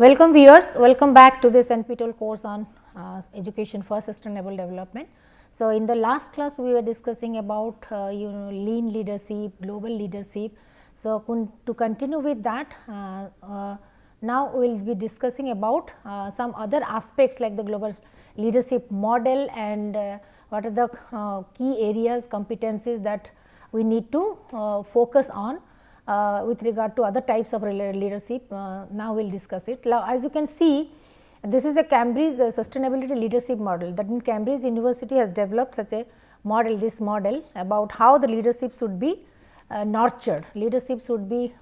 Welcome viewers, welcome back to this NPTEL course on education for sustainable development. So, in the last class we were discussing about lean leadership, global leadership. So, to continue with that, now we will be discussing about some other aspects like the global leadership model and what are the key areas, competencies that we need to focus on with regard to other types of leadership. Now we will discuss it. Now, as you can see, this is a Cambridge sustainability leadership model. That means, Cambridge University has developed such a model, this model about how the leadership should be nurtured, leadership should be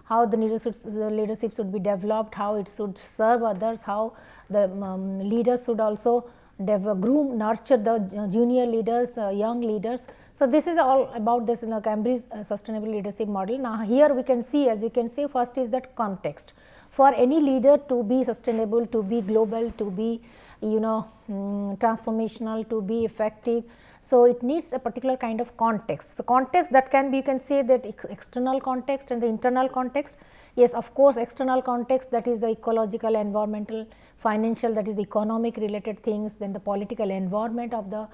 how the leadership should be developed, how it should serve others, how the leaders should also groom, nurture the junior leaders, young leaders. So, this is all about this Cambridge sustainable leadership model. Now, here we can see, as you can see, first is that context. For any leader to be sustainable, to be global, to be transformational, to be effective. So, it needs a particular kind of context. So, context that can be, you can say that external context and the internal context. Yes, of course, external context, that is the ecological, environmental, financial, that is the economic related things, then the political environment of the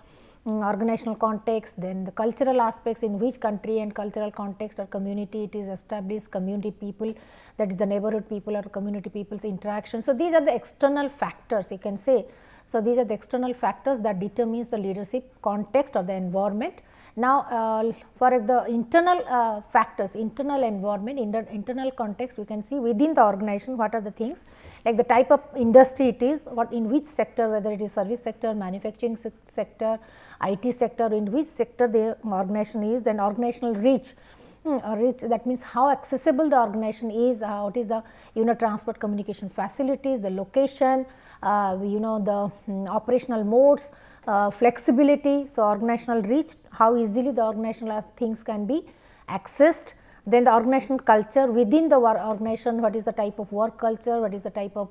organizational context, then the cultural aspects, in which country and cultural context or community it is established, community people, that is the neighborhood people or community people's interaction. So, these are the external factors, you can say. So, these are the external factors that determines the leadership context or the environment. Now, for the internal factors, internal environment, internal context, we can see within the organization what are the things, like the type of industry it is, what in which sector, whether it is service sector, manufacturing sector, IT sector, in which sector the organization is, then organizational reach. Reach, that means how accessible the organization is, what is the transport communication facilities, the location, the operational modes, flexibility. So, organizational reach, how easily the organizational things can be accessed. Then the organizational culture within the organization, what is the type of work culture, what is the type of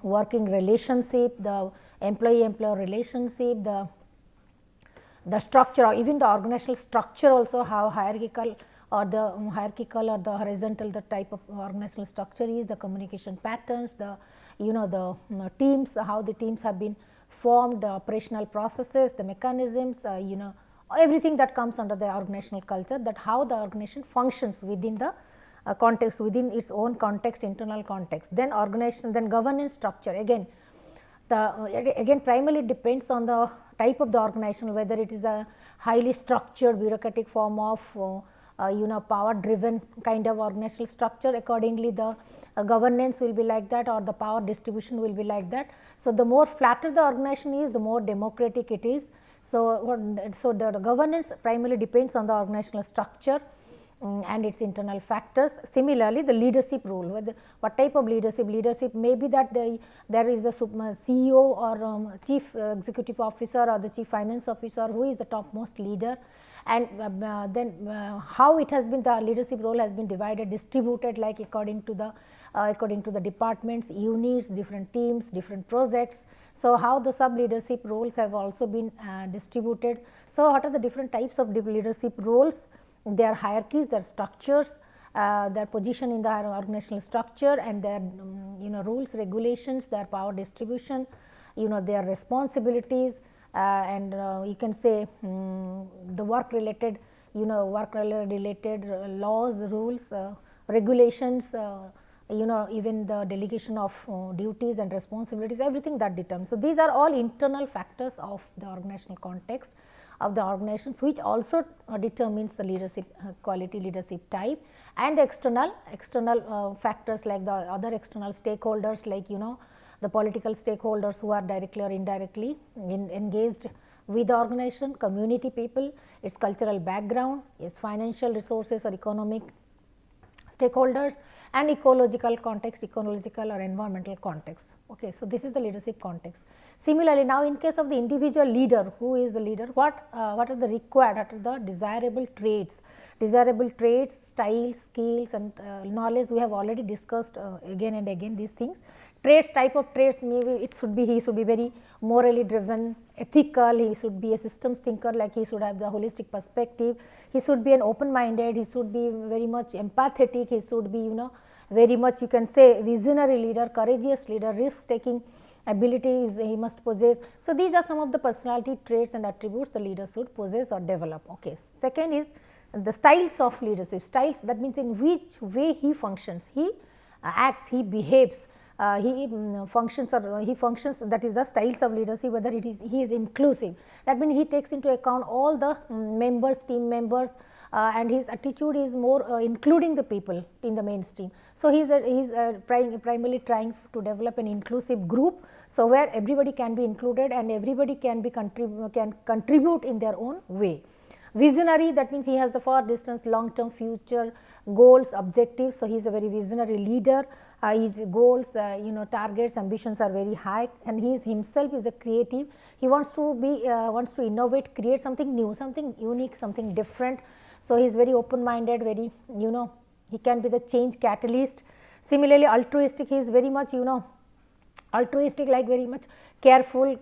working relationship, the employee-employer relationship, the structure, or even the organizational structure also, how hierarchical or the horizontal the type of organizational structure is, the communication patterns, the the teams, how the teams have been formed, the operational processes, the mechanisms, everything that comes under the organizational culture, that how the organization functions within the context, within its own context, internal context. Then organizational, then governance structure, again primarily depends on the type of the organization, whether it is a highly structured bureaucratic form of power driven kind of organizational structure. Accordingly, the governance will be like that, or the power distribution will be like that. So, the more flatter the organization is, the more democratic it is. So, the governance primarily depends on the organizational structure and its internal factors. Similarly, the leadership role, what type of leadership may be that there is the CEO or chief executive officer or the chief finance officer who is the topmost leader, and then how it has been, the leadership role has been divided, distributed, like according to the departments, units, different teams, different projects. So, how the sub leadership roles have also been distributed. So, what are the different types of leadership roles? Their hierarchies, their structures, their position in the organizational structure, and their rules, regulations, their power distribution, their responsibilities, and you can say the work related laws, rules, regulations, even the delegation of duties and responsibilities, everything that determines. So, these are all internal factors of the organizational context of the organizations, which also determines the leadership quality, leadership type, and the external factors like the other external stakeholders, like the political stakeholders who are directly or indirectly engaged with the organization, community people, its cultural background, its financial resources or economic stakeholders, and ecological context, ecological or environmental context. Okay, so, this is the leadership context. Similarly, now in case of the individual leader, who is the leader, what are the required, what are the desirable traits, styles, skills, and knowledge. We have already discussed again and again these things. Traits, type of traits, maybe he should be very morally driven, ethical, he should be a systems thinker, like he should have the holistic perspective, he should be an open minded, he should be very much empathetic, he should be very much you can say visionary leader, courageous leader, risk taking abilities he must possess. So, these are some of the personality traits and attributes the leader should possess or develop. Okay. Second is the styles of leadership. Styles, that means in which way he functions, he acts, he behaves, he functions, or he functions, that is the styles of leadership, whether it is he is inclusive, that means he takes into account all the members, team members, and his attitude is more including the people in the mainstream. So, he is primarily trying to develop an inclusive group. So, where everybody can be included and everybody can contribute in their own way. Visionary, that means he has the far distance long term future goals, objectives. So, he is a very visionary leader. His goals, targets, ambitions are very high, and he is himself is a creative. He wants to innovate, create something new, something unique, something different. So, he is very open minded, very he can be the change catalyst. Similarly, altruistic, he is very much altruistic, like very much careful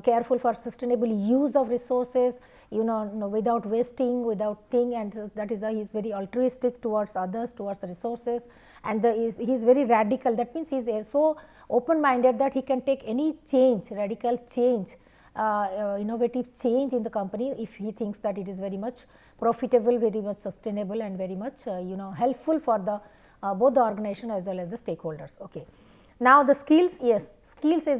careful for sustainable use of resources, without wasting, without thing, and that is he is very altruistic towards others, towards the resources, and he is very radical. That means he is so open minded that he can take any change, radical change, innovative change in the company if he thinks that it is very much profitable, very much sustainable, and very much helpful for the both the organization as well as the stakeholders. Okay. Now, the skills, yes, skills is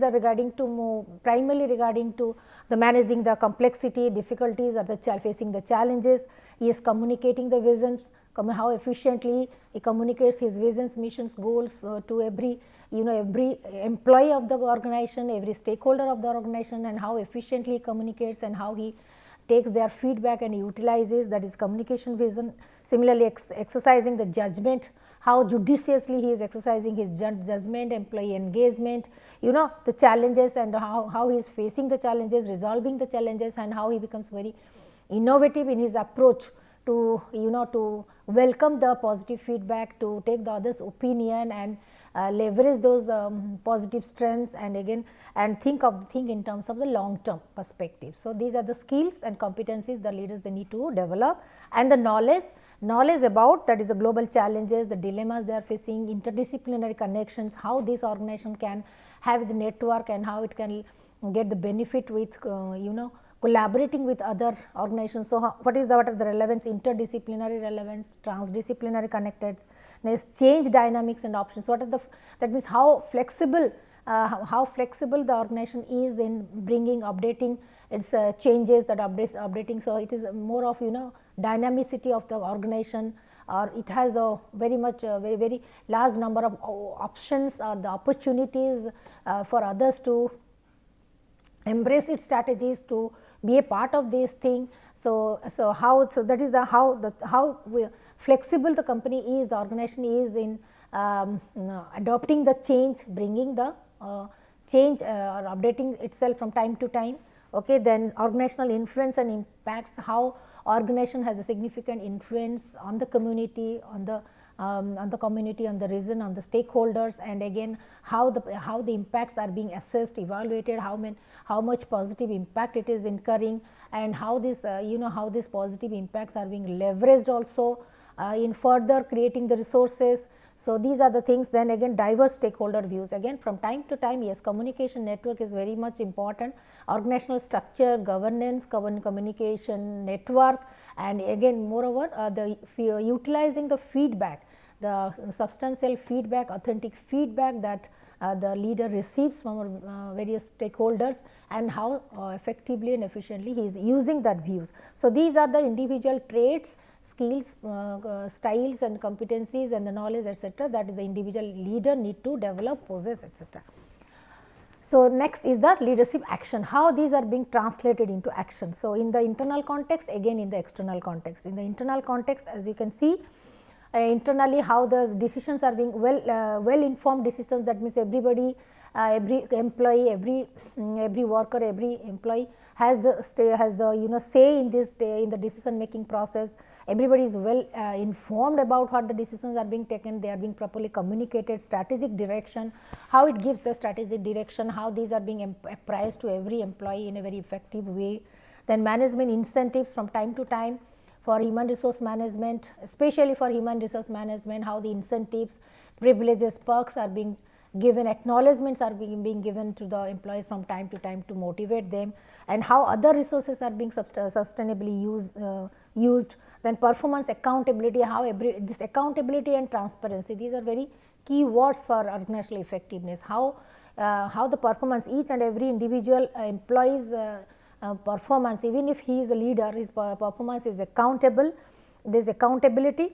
primarily regarding to the managing the complexity, difficulties, or facing the challenges. He is communicating the visions, how efficiently he communicates his visions, missions, goals to every every employee of the organization, every stakeholder of the organization, and how efficiently he communicates and how he takes their feedback and utilizes, that is communication vision. Similarly, exercising the judgment, how judiciously he is exercising his judgment, employee engagement, the challenges, and how he is facing the challenges, resolving the challenges, and how he becomes very innovative in his approach to to welcome the positive feedback, to take the others' opinion and leverage those positive strengths, and again think in terms of the long term perspective. So, these are the skills and competencies the leaders they need to develop, and the knowledge about, that is the global challenges, the dilemmas they are facing, interdisciplinary connections, how this organization can have the network and how it can get the benefit with collaborating with other organizations. So, what are the relevance, interdisciplinary relevance, transdisciplinary connectedness, change dynamics and options. What are that means how flexible the organization is in bringing, updating its changes, that updating. So, it is more of dynamicity of the organization, or it has a very much very large number of options or the opportunities for others to embrace its strategies, to be a part of this thing. So, that is how flexible the company is, the organization is in adopting the change, bringing the change or updating itself from time to time. Okay. Then organizational influence and impacts, how organization has a significant influence on the community, on the community, on the region, on the stakeholders, and again how the impacts are being assessed, evaluated, how much positive impact it is incurring, and how this how these positive impacts are being leveraged also in further creating the resources. So, these are the things. Then again diverse stakeholder views, again from time to time, yes, communication network is very much important, organizational structure, governance, communication network, and again moreover utilizing the feedback, the substantial feedback, authentic feedback that the leader receives from various stakeholders, and how effectively and efficiently he is using that views. So, these are the individual traits, skills, styles and competencies and the knowledge, etc., that the individual leader need to develop, possess, etc. So, next is the leadership action, how these are being translated into action. So, in the internal context, again in the external context. In the internal context, as you can see, internally how the decisions are being well informed decisions, that means everybody, every employee, every worker, every employee has the say in this in the decision making process. Everybody is well informed about what the decisions are being taken, they are being properly communicated, strategic direction, how it gives the strategic direction, how these are being apprised to every employee in a very effective way. Then management incentives from time to time for human resource management, especially for human resource management, how the incentives, privileges, perks are being given, acknowledgements are being given to the employees from time to time to motivate them, and how other resources are being sustainably used. Then performance accountability, how this accountability and transparency, these are very key words for organizational effectiveness. How the performance, each and every individual employee's performance, even if he is a leader, his performance is accountable. There is accountability.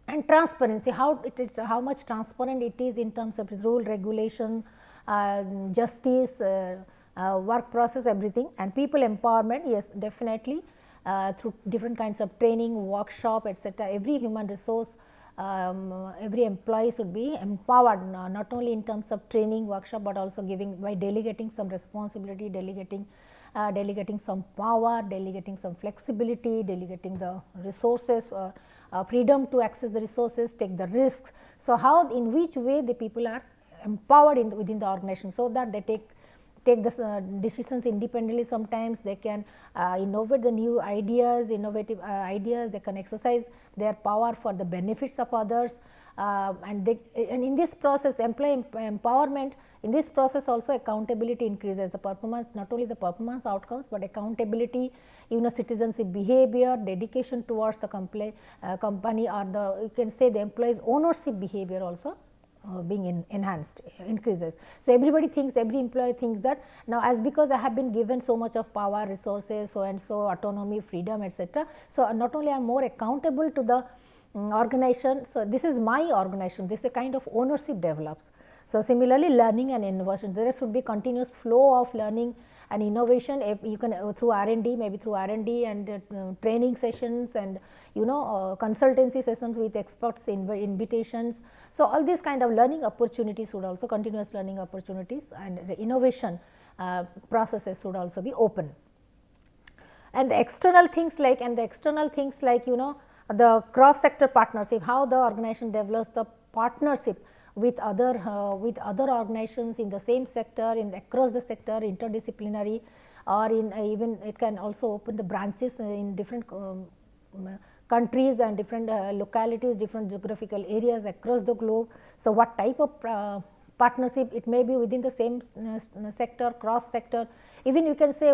And transparency, how it is, how much transparent it is in terms of rule, regulation, justice, work process, everything. And people empowerment, yes, definitely through different kinds of training, workshop, etc. Every human resource, every employee should be empowered, not only in terms of training, workshop, but also giving by delegating some responsibility, delegating some power, delegating some flexibility, delegating the resources, freedom to access the resources, take the risks. So, how, in which way the people are empowered within the organization, so that they take the decisions independently. Sometimes they can innovate the new ideas, innovative ideas, they can exercise their power for the benefits of others, and in this process, employee empowerment, in this process also accountability increases, the performance, not only the performance outcomes, but accountability, citizenship behavior, dedication towards the company, or the, you can say, the employee's ownership behavior also being enhanced, increases. So, everybody thinks, every employee thinks that now, as because I have been given so much of power, resources, so and so, autonomy, freedom, etc. So, not only I am more accountable to the organization, so this is my organization, this is a kind of ownership develops. So, similarly, learning and innovation, there should be continuous flow of learning and innovation. You can through R&D, maybe through R&D and training sessions, and consultancy sessions with experts, invitations. So, all these kind of learning opportunities would also, continuous learning opportunities, and the innovation processes should also be open. And the external things like, the cross sector partnership, how the organization develops the partnership with other organizations in the same sector, across the sector, interdisciplinary, or in even it can also open the branches in different countries and different localities, different geographical areas across the globe. So, what type of partnership, it may be within the same sector, cross sector, even you can say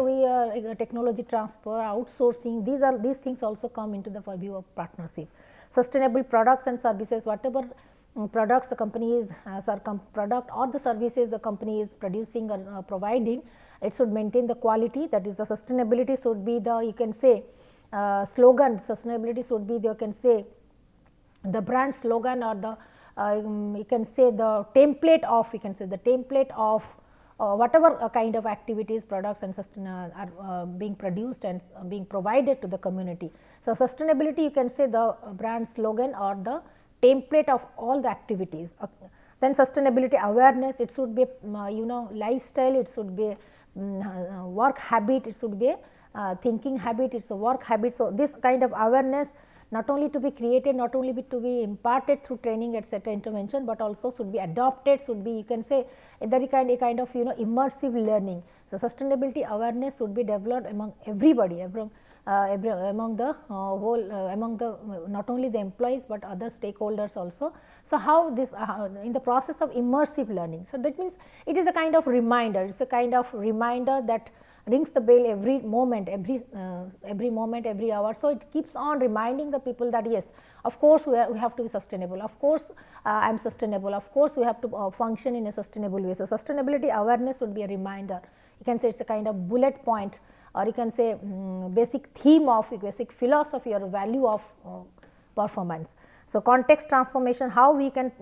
technology transfer, outsourcing, these things also come into the purview of partnership. Sustainable products and services, whatever products the company is, product or the services the company is producing or providing, it should maintain the quality, that is the sustainability should be the, you can say, slogan, sustainability should be the, you can say, the brand slogan, or the you can say the template of, you can say the template of whatever kind of activities, products and are being produced and being provided to the community. So, sustainability, you can say the brand slogan or the template of all the activities. Then sustainability awareness, it should be lifestyle, it should be work habit, it should be thinking habit, it is a work habit. So, this kind of awareness not only to be created, not only to be imparted through training, etc., intervention, but also should be adopted, should be, you can say, a kind of immersive learning. So, sustainability awareness should be developed among everybody, among the among the not only the employees, but other stakeholders also. So, how this in the process of immersive learning. So, that means it is a kind of reminder, it is a kind of reminder that rings the bell every moment, every moment, every hour. So, it keeps on reminding the people that yes, of course, we have to be sustainable, of course, I am sustainable, of course, we have to function in a sustainable way. So, sustainability awareness would be a reminder, you can say it is a kind of bullet point, or you can say basic theme of, basic philosophy or value of performance. So, context transformation, how we can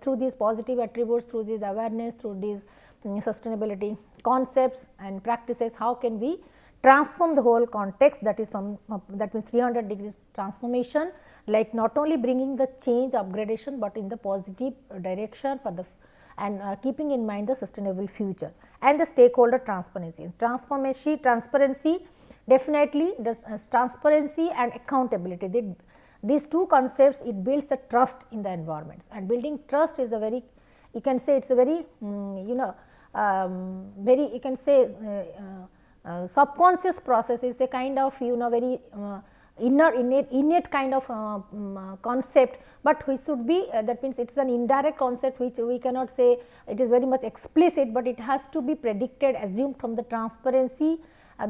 through these positive attributes, through this awareness, through these sustainability concepts and practices, how can we transform the whole context, that is from that means 300 degrees transformation, like not only bringing the change, upgradation, but in the positive direction for the and keeping in mind the sustainable future. And the stakeholder transparency, transparency definitely transparency and accountability, these two concepts, it builds the trust in the environments, and building trust is a very, you can say, it's a very very, you can say subconscious process, is a kind of very innate kind of concept, but which should be that means it is an indirect concept which we cannot say it is very much explicit, but it has to be predicted, assumed from the transparency,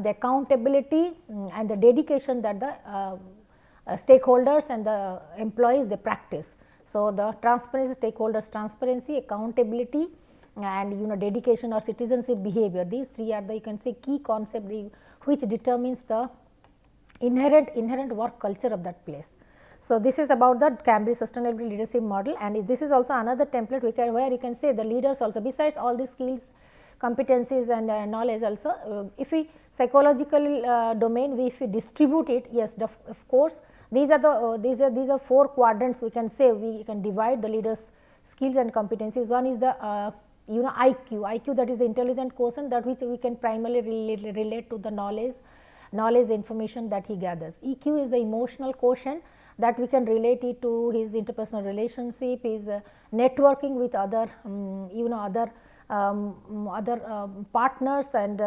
the accountability and the dedication that the stakeholders and the employees they practice. So, the transparency, stakeholders transparency, accountability and dedication or citizenship behavior, these three are the you can say key concept which determines the inherent work culture of that place. So, this is about the Cambridge Sustainability Leadership Model, and this is also another template where you can say the leaders also, besides all the skills, competencies and knowledge also, if we psychological domain, if we distribute it, yes, of course, these are the these are 4 quadrants we can say we can divide the leaders skills and competencies. One is the IQ, that is the intelligent quotient, that which we can primarily relate to the knowledge information that he gathers. EQ is the emotional quotient, that we can relate it to his interpersonal relationship, his networking with other partners and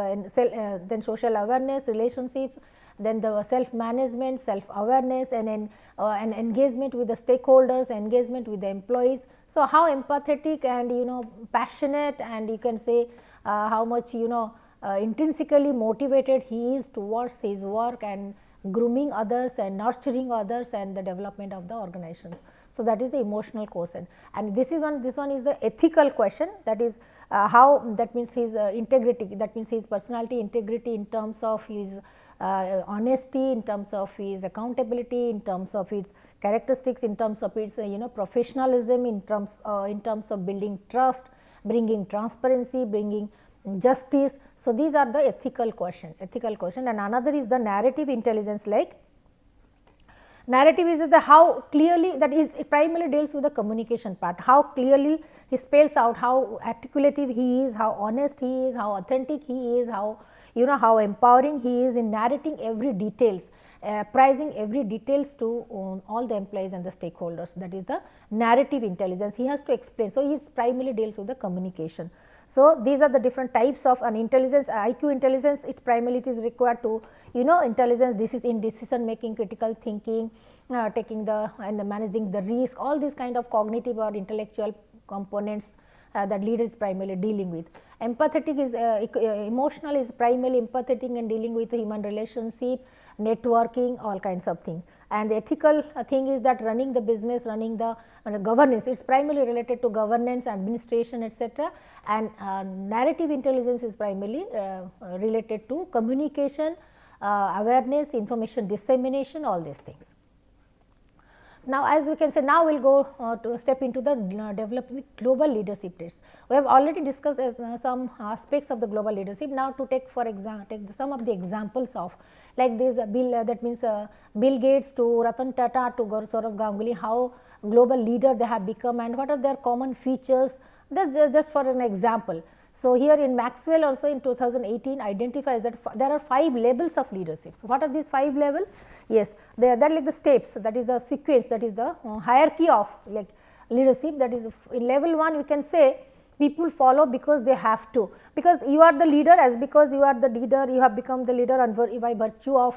then social awareness, relationships, then the self management, self awareness and engagement with the stakeholders, engagement with the employees. So, how empathetic and passionate, and you can say how much intrinsically motivated he is towards his work and grooming others and nurturing others and the development of the organizations. So, that is the emotional quotient, and this one is the ethical question, that is how, that means his integrity, that means his personality integrity in terms of his honesty, in terms of his accountability, in terms of its characteristics, in terms of its professionalism, in terms of building trust, bringing transparency, bringing justice. So, these are the ethical question, and another is the narrative intelligence. Like narrative is the how clearly, that is it primarily deals with the communication part, how clearly he spells out how articulative he is, how honest he is, how authentic he is, how how empowering he is in narrating every details, apprising every details to all the employees and the stakeholders. That is the narrative intelligence, he has to explain. So, he primarily deals with the communication. So, these are the different types of an intelligence. IQ intelligence, it primarily it is required to intelligence in decision making, critical thinking, taking the and managing the risk, all these kind of cognitive or intellectual components that leader is primarily dealing with. Empathetic is emotional is primarily empathetic and dealing with human relationship, networking, all kinds of things. And the ethical thing is that running the business, running the governance, it is primarily related to governance, administration, etc. And narrative intelligence is primarily related to communication, awareness, information dissemination, all these things. Now, as we can say, now we will go to step into the developing global leadership traits. We have already discussed some aspects of the global leadership. Now, to take for example, take some of the examples of like this that means Bill Gates to Ratan Tata to Saurav Ganguly, how global leader they have become and what are their common features. That is just for an example. So, here in Maxwell also in 2018 identifies that there are 5 levels of leadership. So, what are these 5 levels? Yes, they are like the steps, that is the sequence, that is the hierarchy of like leadership. That is in level 1 we can say people follow because they have to, because you are the leader, as because you are the leader you have become the leader and by virtue of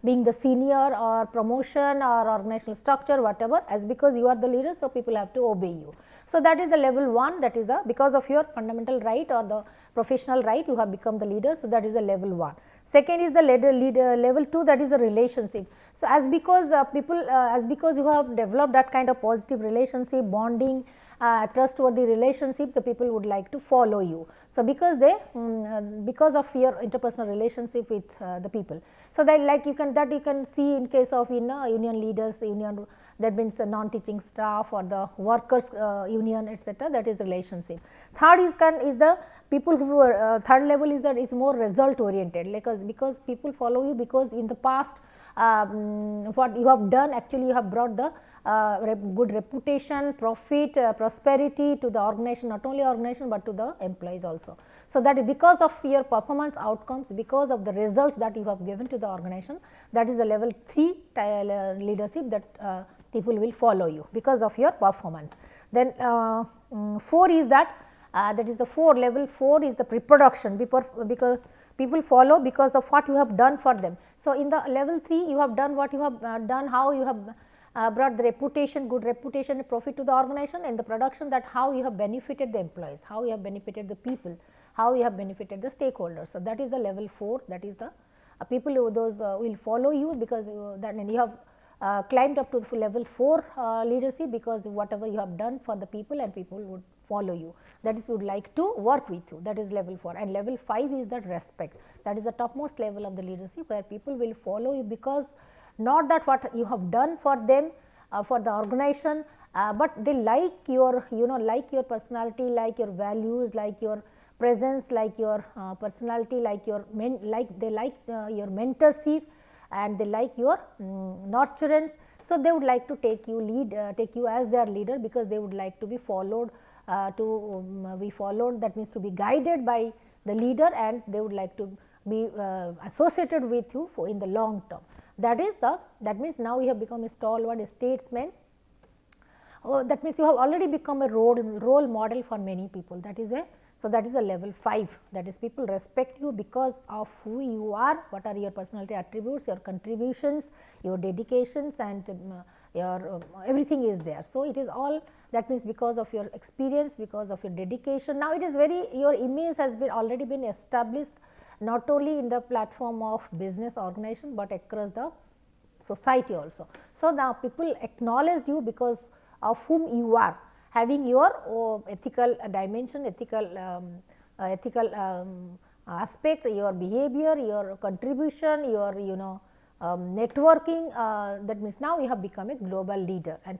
being the senior or promotion or organizational structure whatever, as because you are the leader. So, people have to obey you. So, that is the level 1, that is the because of your fundamental right or the professional right you have become the leader. So, that is the level 1. Second is the level 2, that is the relationship. So, as because as because you have developed that kind of positive relationship, bonding, trustworthy relationship, the people would like to follow you. So, because they because of your interpersonal relationship with the people. So, that like you can see in case of union leaders, union, that means the non-teaching staff or the workers union, etc. That is the relationship. Third is the people who are third level is that is more result oriented, like because people follow you because in the past what you have done, actually you have brought the good reputation, profit, prosperity to the organization, not only organization but to the employees also. So, that is because of your performance outcomes, because of the results that you have given to the organization, that is the level 3 leadership, that people will follow you because of your performance. Then 4 is that that is the 4. Level 4 is the reproduction, because people follow because of what you have done for them. So, in the level 3 you have done what you have done, how you have brought the reputation, good reputation and profit to the organization, and the production, that how you have benefited the employees, how you have benefited the people, how you have benefited the stakeholders. So, that is the level 4, that is the people who those will follow you, because that and you have climbed up to the level 4 leadership, because whatever you have done for the people and people would follow you, that is would like to work with you, that is level 4. And level 5 is that respect, that is the topmost level of the leadership, where people will follow you because not that what you have done for them, for the organization, but they like your like your personality, like your values, like your presence, like your personality, like your they like your mentorship, and they like your nurturance. So, they would like to take you as their leader, because they would like to be followed, that means to be guided by the leader, and they would like to be associated with you for in the long term. That means now you have become a stalwart, a statesman. That means you have already become a role model for many people. That is a so that is a level 5, that is people respect you because of who you are, what are your personality attributes, your contributions, your dedications, and your everything is there. So, it is all, that means because of your experience, because of your dedication. Now, it is your image has already been established, not only in the platform of business organization, but across the society also. So, now people acknowledged you because of whom you are, having your ethical dimension, ethical aspect, your behavior, your contribution, your networking. That means now you have become a global leader, and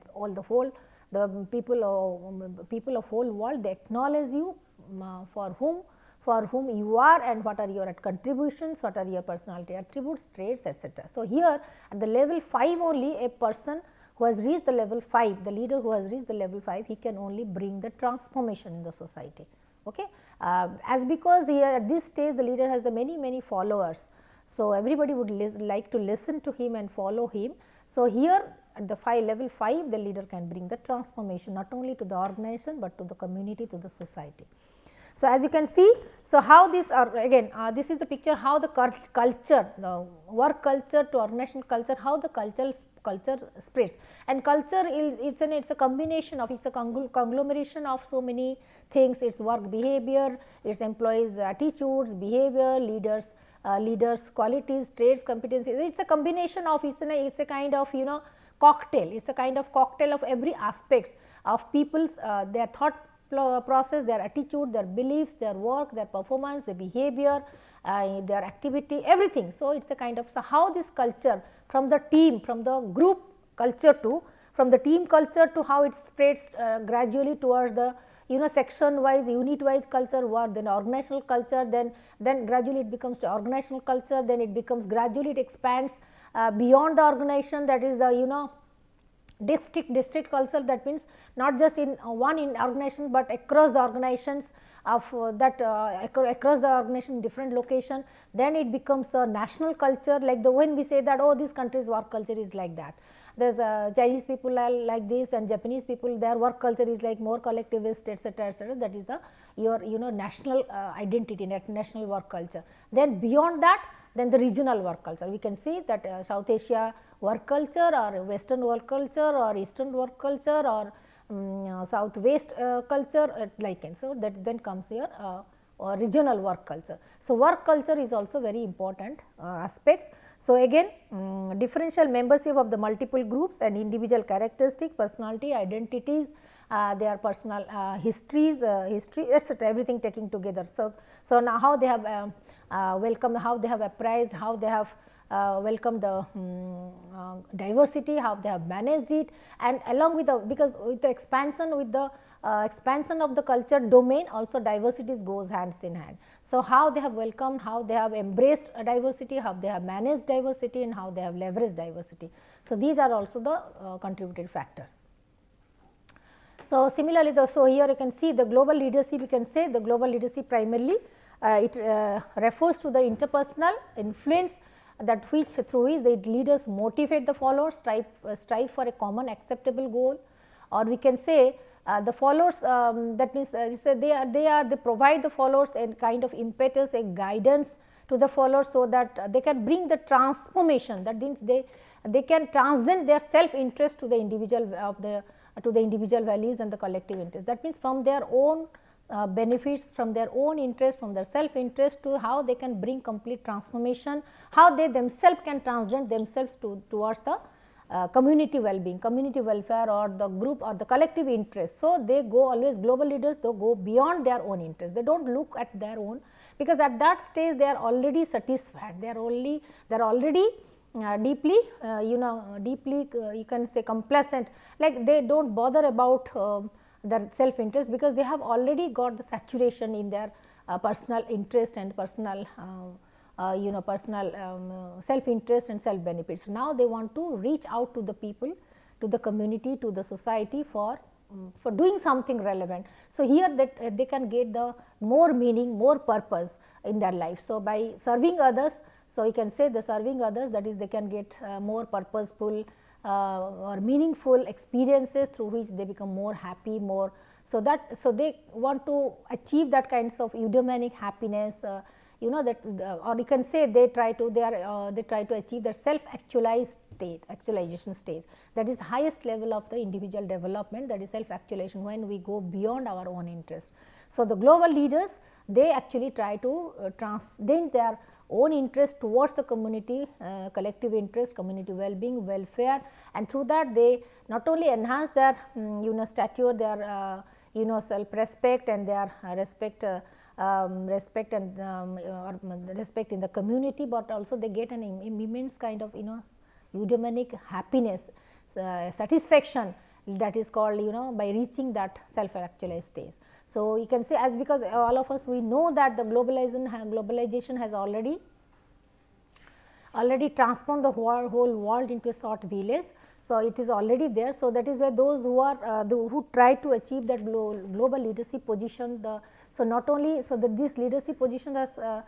the people of whole world, they acknowledge you for whom you are, and what are your contributions, what are your personality attributes, traits, etc. So, here at the level 5 only, a person who has reached the level 5, the leader who has reached the level 5, he can only bring the transformation in the society. Okay? As because here at this stage the leader has the many followers. So, everybody would like to listen to him and follow him. So, here at the level 5, the leader can bring the transformation not only to the organization, but to the community, to the society. So, as you can see, so how this again this is the picture how the culture, the work culture to organizational culture, how the culture spreads, and culture is it's a combination of, it's a conglomeration of so many things, its work behavior, its employees attitudes, behavior, leaders qualities, traits, competencies. It's a combination of, it's a kind of cocktail, it's a kind of cocktail of every aspects of people's their thought process, their attitude, their beliefs, their work, their performance, their behavior, their activity, everything. So, it is a kind of, so how this culture from the team, from the group culture to, from the team culture to how it spreads gradually towards the section wise, unit wise culture, or then organizational culture, then gradually it becomes the organizational culture, then it becomes gradually it expands beyond the organization, that is the district culture, that means not just in one organization, but across the organizations of across the organization, different location. Then it becomes a national culture, like when we say that this country's work culture is like that. There's Chinese people are like this, and Japanese people, their work culture is like more collectivist, etc., etc. That is the your national identity, national work culture. Then beyond that, then the regional work culture. We can see that South Asia work culture, or Western work culture, or Eastern work culture, or Southwest culture, like and so that then comes here regional work culture. So, work culture is also very important aspects. So, again differential membership of the multiple groups and individual characteristics, personality, identities, their personal histories, etc., everything taking together. So, now how they have welcomed, how they have apprised, how they have welcome the diversity, how they have managed it, and along with the, because with the expansion of the culture domain, also diversity goes hands in hand. So, how they have welcomed, how they have embraced diversity, how they have managed diversity, and how they have leveraged diversity. So, these are also the contributing factors. So, similarly, so here you can see the global leadership, you can say the global leadership primarily it refers to the interpersonal influence that through which the leaders motivate the followers, strive for a common acceptable goal, or we can say the followers, that means they provide the followers a kind of impetus, a guidance to the followers, so that they can bring the transformation. That means they can transcend their self interest to the individual to the individual values and the collective interest. That means from their own benefits, from their own interest, from their self interest, to how they can bring complete transformation, how they themselves can transcend themselves towards the community well-being, community welfare, or the group or the collective interest. So, they go always, global leaders, they go beyond their own interest, they do not look at their own, because at that stage they are already satisfied, they are already deeply deeply you can say complacent, like they do not bother about their self interest, because they have already got the saturation in their personal interest and personal personal self interest and self benefits. Now, they want to reach out to the people, to the community, to the society for doing something relevant. So, here that they can get the more meaning, more purpose in their life. So, by serving others, so you can say the serving others, that is they can get more purposeful or meaningful experiences through which they become more happy, more. So, they want to achieve that kinds of eudaimonic happiness, that or you can say they try to achieve that self actualized state, actualization stage, that is the highest level of the individual development, that is self actualization, when we go beyond our own interest. So, the global leaders, they actually try to transcend their own interest towards the community, collective interest, community well-being, welfare, and through that they not only enhance their stature, their self respect and their respect and respect in the community, but also they get an immense kind of eudaimonic happiness, satisfaction, that is called by reaching that self actualized stage. So, you can say, as because all of us we know that the globalization has already transformed the whole world into a short village. So, it is already there. So, that is why those who are who try to achieve that global leadership position, so not only this leadership position are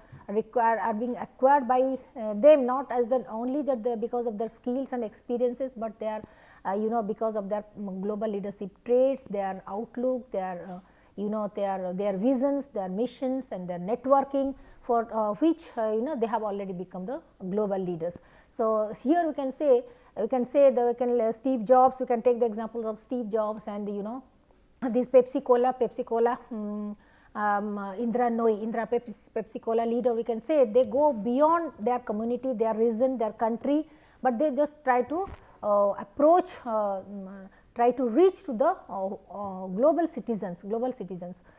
being acquired by them, not as only that because of their skills and experiences, but they are because of their global leadership traits, their outlook, their their visions, their missions, and their networking, for which they have already become the global leaders. So, here we can say Steve Jobs, you can take the example of Steve Jobs and this Pepsi Cola Indra Pepsi Cola leader, we can say they go beyond their community, their region, their country, but they just try to approach, try to reach to the global citizens.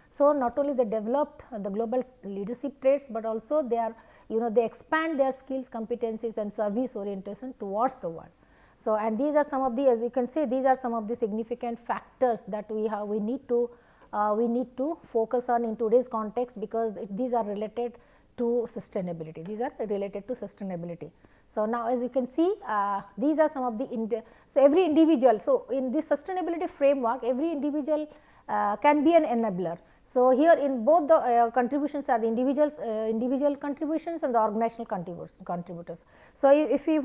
So, not only they developed the global leadership traits, but also they are they expand their skills, competencies, and service orientation towards the world. So, and these are some of the, as you can say, these are some of the significant factors that we need to focus on in today's context, because these are related to sustainability. So, now as you can see, these are some of the so every individual. So, in this sustainability framework, every individual can be an enabler. So, here in both the contributions are the individual contributions and the organizational contributors. So, if we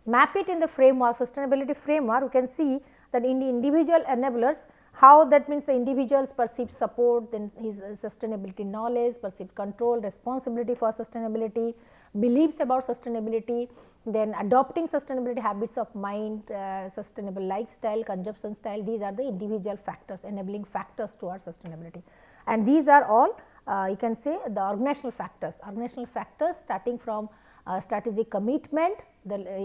map it in the framework, sustainability framework, we can see that in the individual enablers, how that means the individuals perceive support, then his sustainability knowledge, perceived control, responsibility for sustainability, beliefs about sustainability, then adopting sustainability habits of mind, sustainable lifestyle, consumption style. These are the individual factors, enabling factors towards sustainability, and these are all you can say the organizational factors starting from strategic commitment,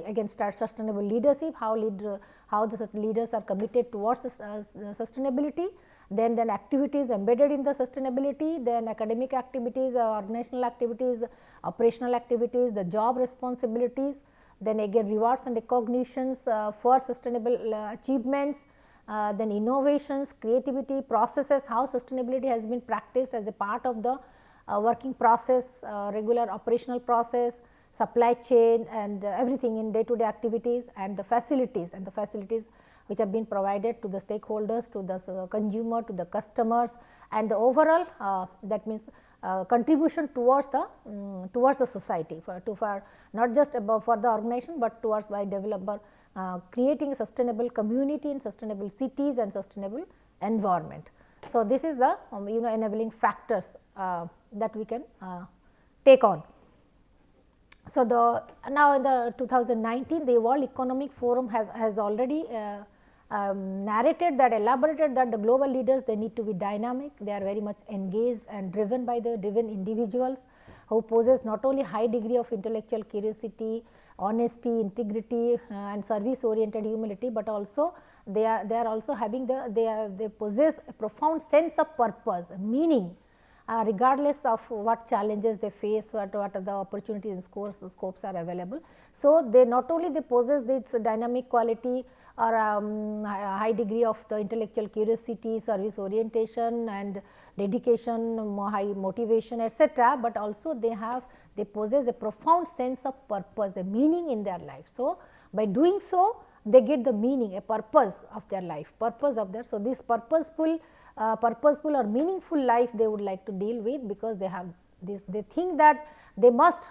again start sustainable leadership, how the leaders are committed towards sustainability, then activities embedded in the sustainability, then academic activities, organizational activities, operational activities, the job responsibilities, then again rewards and recognitions for sustainable achievements, then innovations, creativity, processes, how sustainability has been practiced as a part of the working process, regular operational process, supply chain, and everything in day to day activities, and the facilities which have been provided to the stakeholders, to the consumer, to the customers, and the overall that means contribution towards the society, for not just about for the organization, but towards by developer creating a sustainable community in sustainable cities and sustainable environment. So, this is the enabling factors that we can take on. So, now in the 2019 the World Economic Forum has already narrated that, elaborated that the global leaders, they need to be dynamic, they are very much engaged and driven by the driven individuals who possess not only high degree of intellectual curiosity, honesty, integrity and service oriented humility, but also they are also having they possess a profound sense of purpose, meaning, regardless of what challenges they face, what are the opportunities and scopes are available. So, they not only they possess this dynamic quality or high degree of the intellectual curiosity, service orientation and dedication, high motivation, etc., but also they possess a profound sense of purpose, a meaning in their life. So, by doing so they get the meaning, a purpose of their life, purpose of their. So, this purposeful or meaningful life they would like to deal with, because they have this, they think that they must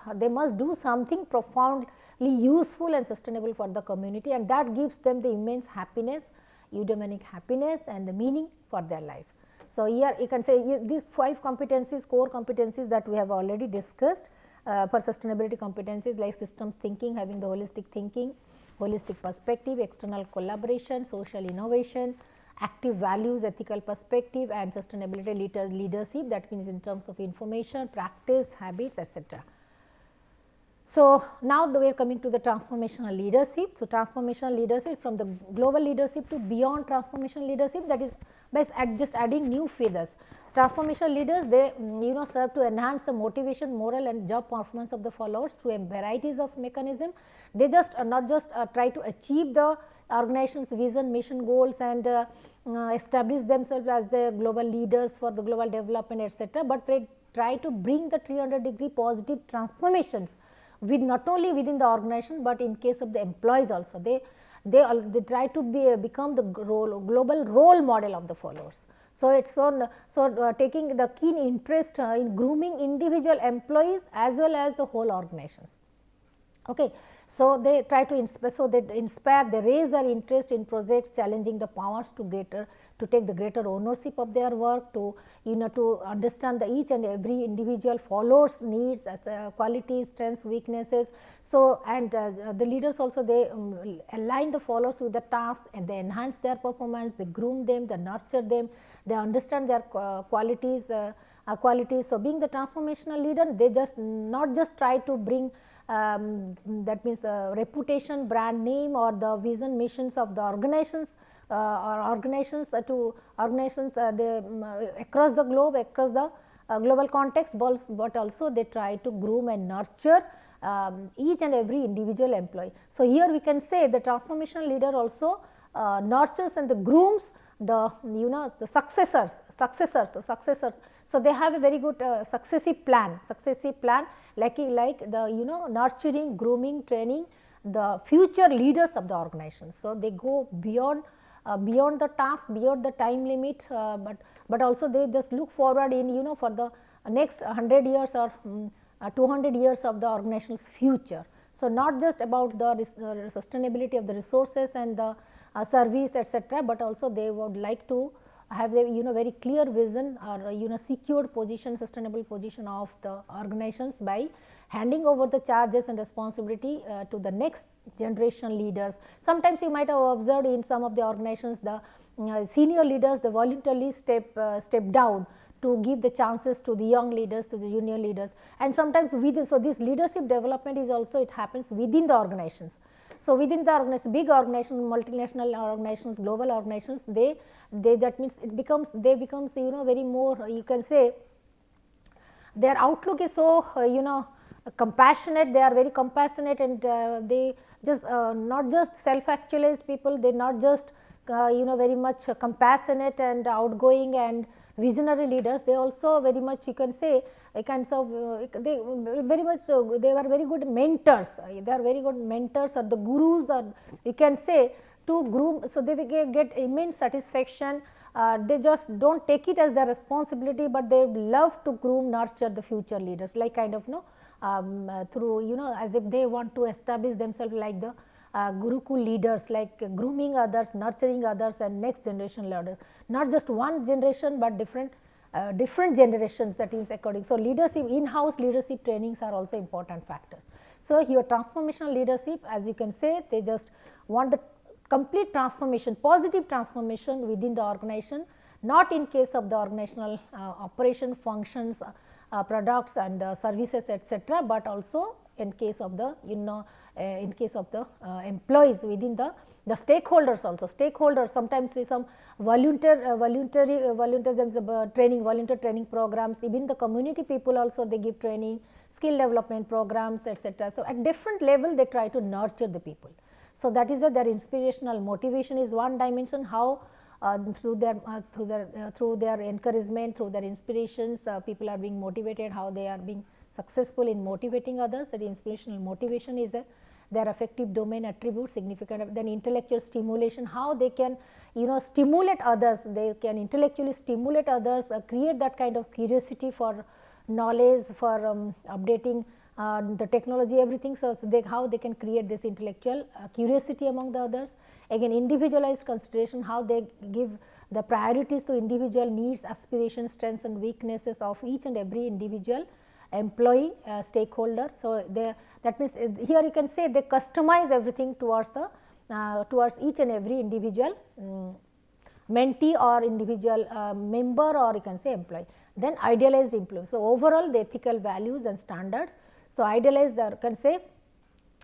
do something profoundly useful and sustainable for the community, and that gives them the immense happiness, eudaimonic happiness and the meaning for their life. So, here you can say these 5 competencies, core competencies that we have already discussed for sustainability competencies, like systems thinking, having the holistic thinking, holistic perspective, external collaboration, social innovation, active values, ethical perspective and sustainability leadership, that means in terms of information, practice, habits, etc. So, now we are coming to the transformational leadership. So, transformational leadership, from the global leadership to beyond transformational leadership, that is by just adding new feathers. Transformational leaders, they serve to enhance the motivation, moral and job performance of the followers through a varieties of mechanism. They just not just try to achieve the organization's vision, mission, goals and establish themselves as the global leaders for the global development, etc., but they try to bring the 300-degree positive transformations with not only within the organization, but in case of the employees also. They try to become the global role model of the followers. So, it is taking the keen interest in grooming individual employees as well as the whole organizations. Okay. So, they try to inspire, they raise their interest in projects challenging the powers to take the greater ownership of their work, to to understand the each and every individual followers needs as qualities, strengths, weaknesses. So, and the leaders also, they align the followers with the task and they enhance their performance, they groom them, they nurture them, they understand their qualities. So, being the transformational leader, they not just try to bring that means reputation, brand name or the vision, missions of the organizations to organizations across the globe, across the global context, but also they try to groom and nurture each and every individual employee. So, here we can say the transformational leader also nurtures and the grooms the the successors. So, they have a very good successive plan like the nurturing, grooming, training the future leaders of the organization. So, they go beyond the task, beyond the time limit, but also they just look forward in for the next 100 years or 200 years of the organization's future. So, not just about the sustainability of the resources and the service, etc., but also they would like to have a very clear vision or secured position, sustainable position of the organizations by handing over the charges and responsibility to the next generation leaders. Sometimes you might have observed in some of the organizations, the senior leaders, they voluntarily step down to give the chances to the young leaders, to the junior leaders, and sometimes within. So, this leadership development is also, it happens within the organizations. So, within the organization, big organizations, multinational organizations, global organizations, they that means they becomes very more, you can say their outlook is so compassionate, they are very compassionate, and they just not just self-actualized people, they not just very much compassionate and outgoing and visionary leaders, they also very much, you can say, they very much they were very good mentors, they are very good mentors or the gurus, or you can say, to groom. So, they get immense satisfaction, they just do not take it as their responsibility, but they love to groom, nurture the future leaders, like kind of through as if they want to establish themselves like the Gurukul leaders, like grooming others, nurturing others and next generation leaders, not just one generation, but different generations, that is according. So, leadership, in-house leadership trainings are also important factors. So, here transformational leadership, as you can say, they just want the complete transformation, positive transformation within the organization, not in case of the organizational operation functions, products and services, etc., but also in case of the in case of the employees within the stakeholders also. Stakeholders, sometimes there is some volunteer training programs, even the community people also they give training, skill development programs, etc. So, at different level they try to nurture the people. So, that is their inspirational motivation is one dimension, how through their encouragement, through their inspirations, people are being motivated, how they are being successful in motivating others. That inspirational motivation is their affective domain attribute significant. Then intellectual stimulation, how they can stimulate others, they can intellectually stimulate others, create that kind of curiosity for knowledge, for updating the technology, everything. So, how they can create this intellectual curiosity among the others. Again, individualized consideration, how they give the priorities to individual needs, aspirations, strengths and weaknesses of each and every individual employee, stakeholder. So, that means here you can say they customize everything towards each and every individual mentee or individual member, or you can say employee. Then idealized employee. So, overall the ethical values and standards. So, idealized, you can say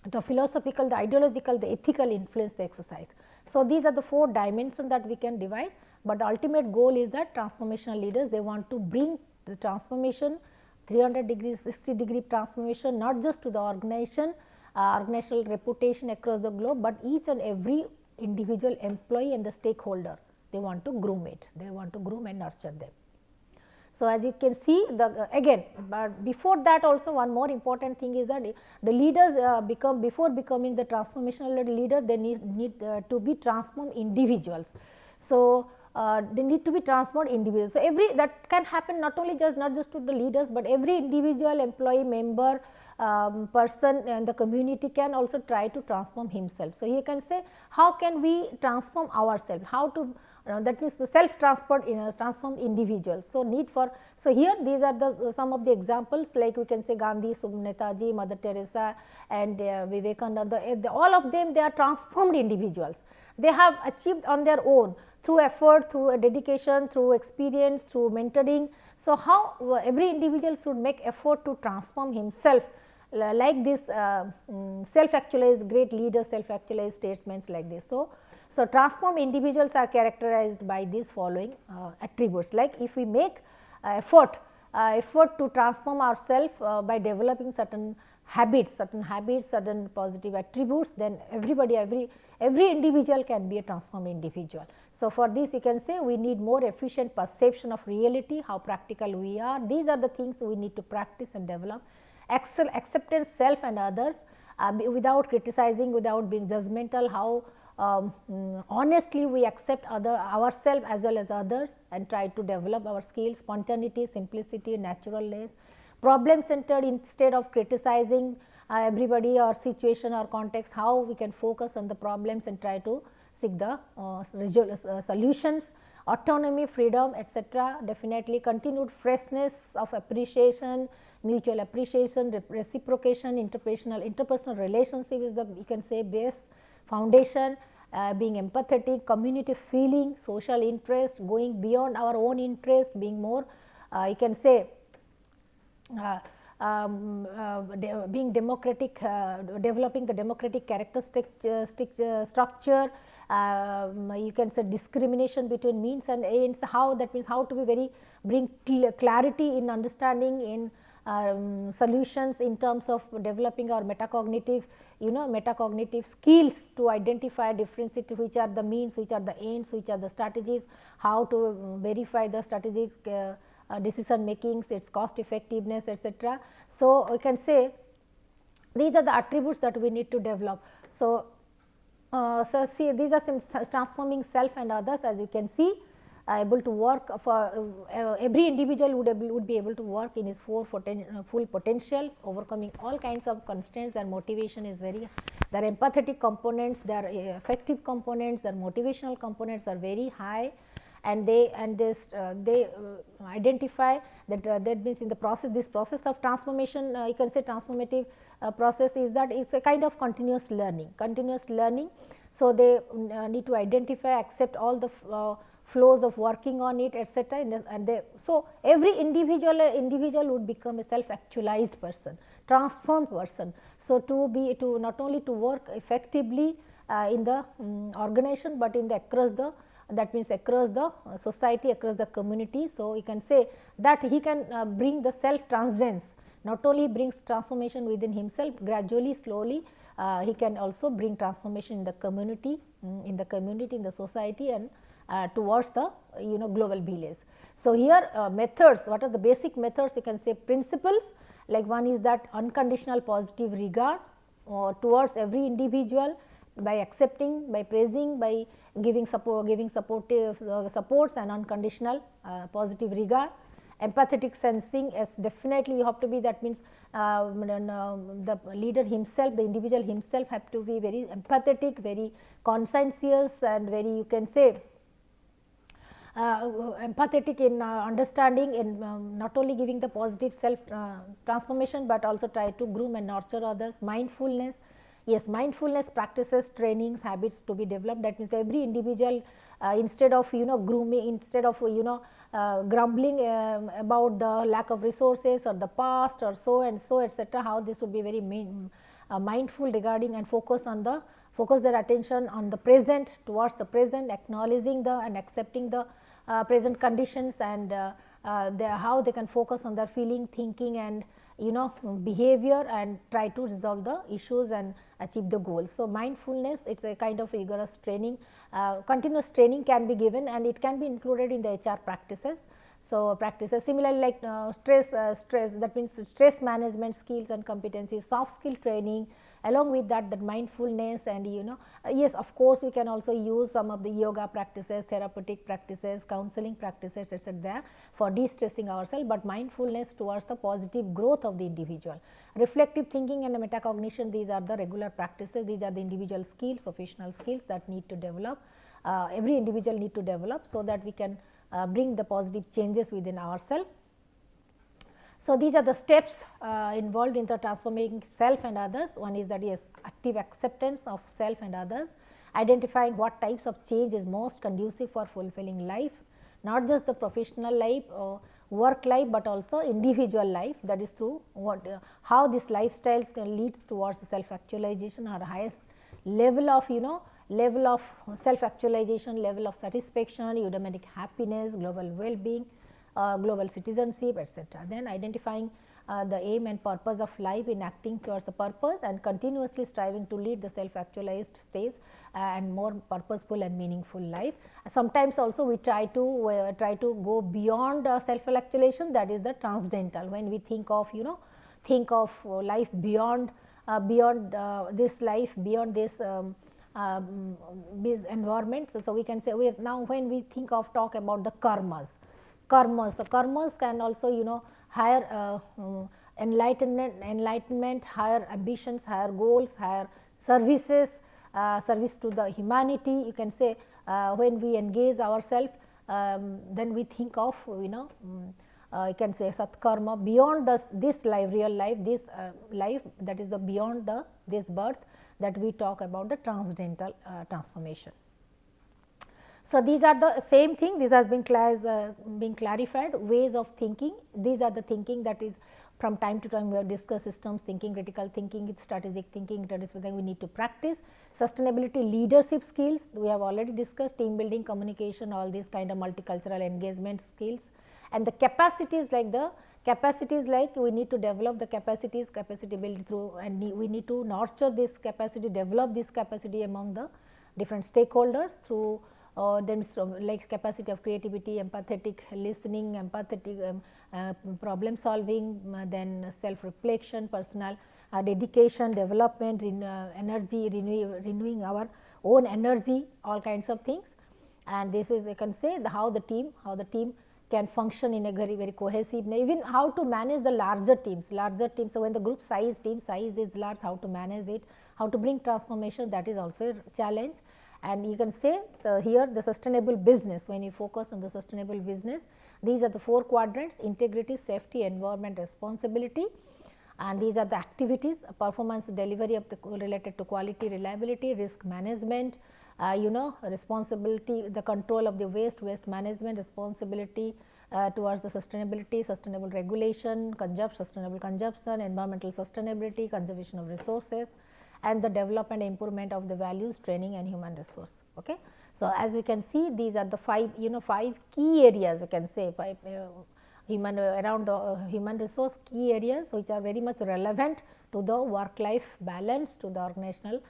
the philosophical, the ideological, the ethical influence they exercise. So, these are the 4 dimensions that we can divide, but the ultimate goal is that transformational leaders, they want to bring the transformation 300 degrees, 60-degree transformation, not just to the organization, organizational reputation across the globe, but each and every individual employee and the stakeholder, they want to groom it, they want to groom and nurture them. So, as you can see again, but before that also one more important thing is that the leaders before becoming the transformational leader, they need to be transformed individuals. So, they need to be transformed individuals. So, that can happen not just to the leaders, but every individual employee, member, person and the community can also try to transform himself. So, you can say how can we transform ourselves, how to that means the self transformed individuals. So, here these are some of the examples, like we can say Gandhi, Netaji, Mother Teresa and Vivekananda, all of them, they are transformed individuals. They have achieved on their own through effort, through dedication, through experience, through mentoring. So, how every individual should make effort to transform himself, like this self-actualized great leaders, self-actualized statesmen like this. So, transformed individuals are characterized by these following attributes, like if we make effort to transform ourselves by developing certain habits, certain positive attributes, then every individual can be a transformed individual. So, for this you can say we need more efficient perception of reality, how practical we are. These are the things we need to practice and develop. Acceptance self and others without criticizing, without being judgmental, how honestly we accept ourselves as well as others and try to develop our skills, spontaneity, simplicity, naturalness, problem centered instead of criticizing everybody or situation or context, how we can focus on the problems and try to seek the solutions, autonomy, freedom, etc. Definitely continued freshness of appreciation, mutual appreciation, reciprocation, interpersonal relationship is the, you can say, base foundation, being empathetic, community feeling, social interest, going beyond our own interest, being more you can say being democratic, developing the democratic characteristic structure, you can say discrimination between means and ends, how that means how to be bring clarity in understanding, in solutions in terms of developing our metacognitive skills to identify differences, which are the means, which are the ends, which are the strategies, how to verify the strategic decision makings, its cost effectiveness, etc. So, we can say these are the attributes that we need to develop. So, see, these are some transforming self and others, as you can see. able to work for every individual would be able to work in his full potential, overcoming all kinds of constraints. Their motivation is very, their empathetic components, their affective components, their motivational components are very high, and they identify that that means in the process, this process of transformation, you can say transformative process is that it's a kind of continuous learning. So, they need to identify, accept all the flows of working on it, etc. And they, so every individual would become a self actualized person, transformed person. So, to not only to work effectively in the organization, but in the across the, that means across the society, across the community. So, you can say that he can bring the self transcendence, not only brings transformation within himself, gradually, slowly he can also bring transformation in the community, in the society, and towards the global village. So, here methods, what are the basic methods, you can say principles, like one is that unconditional positive regard towards every individual, by accepting, by praising, by giving supportive supports and unconditional positive regard. Empathetic sensing, as definitely you have to be, that means the leader himself, the individual himself have to be very empathetic, very conscientious, and very, you can say, empathetic in understanding, and not only giving the positive self transformation, but also try to groom and nurture others. Mindfulness, yes, mindfulness practices, trainings, habits to be developed. That means every individual, instead of grooming, instead of grumbling about the lack of resources or the past or so and so, etc., how this would be very mindful regarding, and focus their attention on the present, towards the present, acknowledging the and accepting the present conditions, and how they can focus on their feeling, thinking, and behavior, and try to resolve the issues and achieve the goals. So, mindfulness, it is a kind of rigorous training, continuous training can be given, and it can be included in the HR practices. So, practices similarly like stress, that means stress management skills and competencies, soft skill training, along with that mindfulness, and yes, of course, we can also use some of the yoga practices, therapeutic practices, counseling practices, etc., for de-stressing ourselves, but mindfulness towards the positive growth of the individual. Reflective thinking and metacognition, these are the regular practices, these are the individual skills, professional skills that need to develop, every individual need to develop, so that we can bring the positive changes within ourselves. So, these are the steps involved in the transforming self and others. One is that, yes, active acceptance of self and others, identifying what types of change is most conducive for fulfilling life, not just the professional life or work life, but also individual life, that is through how this lifestyles can leads towards self actualization or highest level of level of self actualization, level of satisfaction, eudaimonic happiness, global well-being, global citizenship, etc. Then identifying the aim and purpose of life in acting towards the purpose, and continuously striving to lead the self actualized stage and more purposeful and meaningful life. Sometimes also we try to go beyond self actualization, that is the transcendental, when we think of life beyond this life, beyond this environment. So, we can say now when we talk about the karmas, the karmas can also higher enlightenment, higher ambitions, higher goals, higher services, service to the humanity. You can say when we engage ourselves, then we think of you can say satkarma beyond this life, real life, this life, that is the beyond this birth, that we talk about the transcendental transformation. So, these are the same thing, this has been clarified, ways of thinking. These are the thinking that is from time to time we have discussed systems thinking, critical thinking, strategic thinking, that is something we need to practice. Sustainability leadership skills, we have already discussed, team building, communication, all these kind of multicultural engagement skills. And the capacities like we need to develop the capacity build through, and we need to nurture this capacity, develop this capacity among the different stakeholders through then like capacity of creativity, empathetic listening, empathetic problem solving, then self reflection, personal dedication, development, energy, renewing our own energy, all kinds of things. and this is, you can say, how the team can function in a very cohesive, even how to manage the larger teams. So when the team size is large, how to manage it, how to bring transformation, that is also a challenge. And you can say here the sustainable business, when you focus on the sustainable business, these are the 4 quadrants: integrity, safety, environment, responsibility, and these are the activities: performance delivery of the related to quality, reliability, risk management, responsibility, the control of the waste management, responsibility towards the sustainability, sustainable regulation, sustainable consumption, environmental sustainability, conservation of resources, and the development and improvement of the values, training, and human resource. Okay. So, as we can see, these are the 5 key areas, you can say, 5 around the human resource key areas, which are very much relevant to the work life balance, to the organizational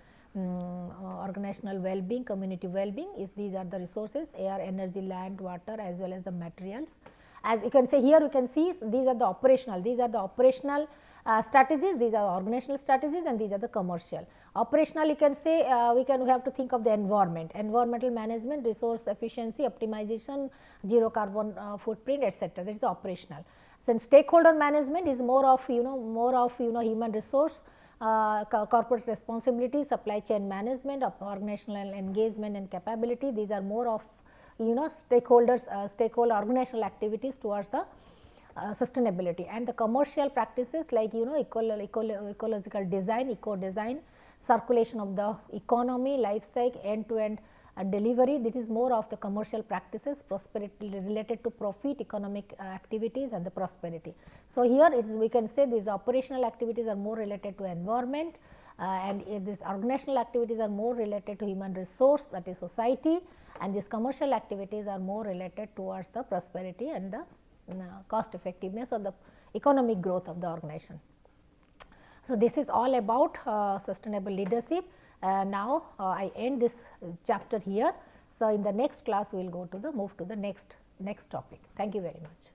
well-being, community well-being. Is these are the resources: air, energy, land, water, as well as the materials. As you can say here, you can see these are the operational strategies, these are organizational strategies, and these are the commercial. Operational, you can say, we have to think of the environmental management, resource efficiency, optimization, zero carbon footprint, etc. That is operational. So stakeholder management is more of human resource, corporate responsibility, supply chain management, of organizational engagement and capability. These are more of stakeholder organizational activities towards the sustainability. And the commercial practices like ecological design, eco design, circulation of the economy, life cycle, end to end delivery. This is more of the commercial practices, prosperity related to profit, economic activities, and the prosperity. So here it is, we can say these operational activities are more related to environment, and these organizational activities are more related to human resource, that is society, and these commercial activities are more related towards the prosperity and the cost effectiveness or the economic growth of the organization. So this is all about sustainable leadership. Now I end this chapter here. So in the next class we will move to the next topic. Thank you very much.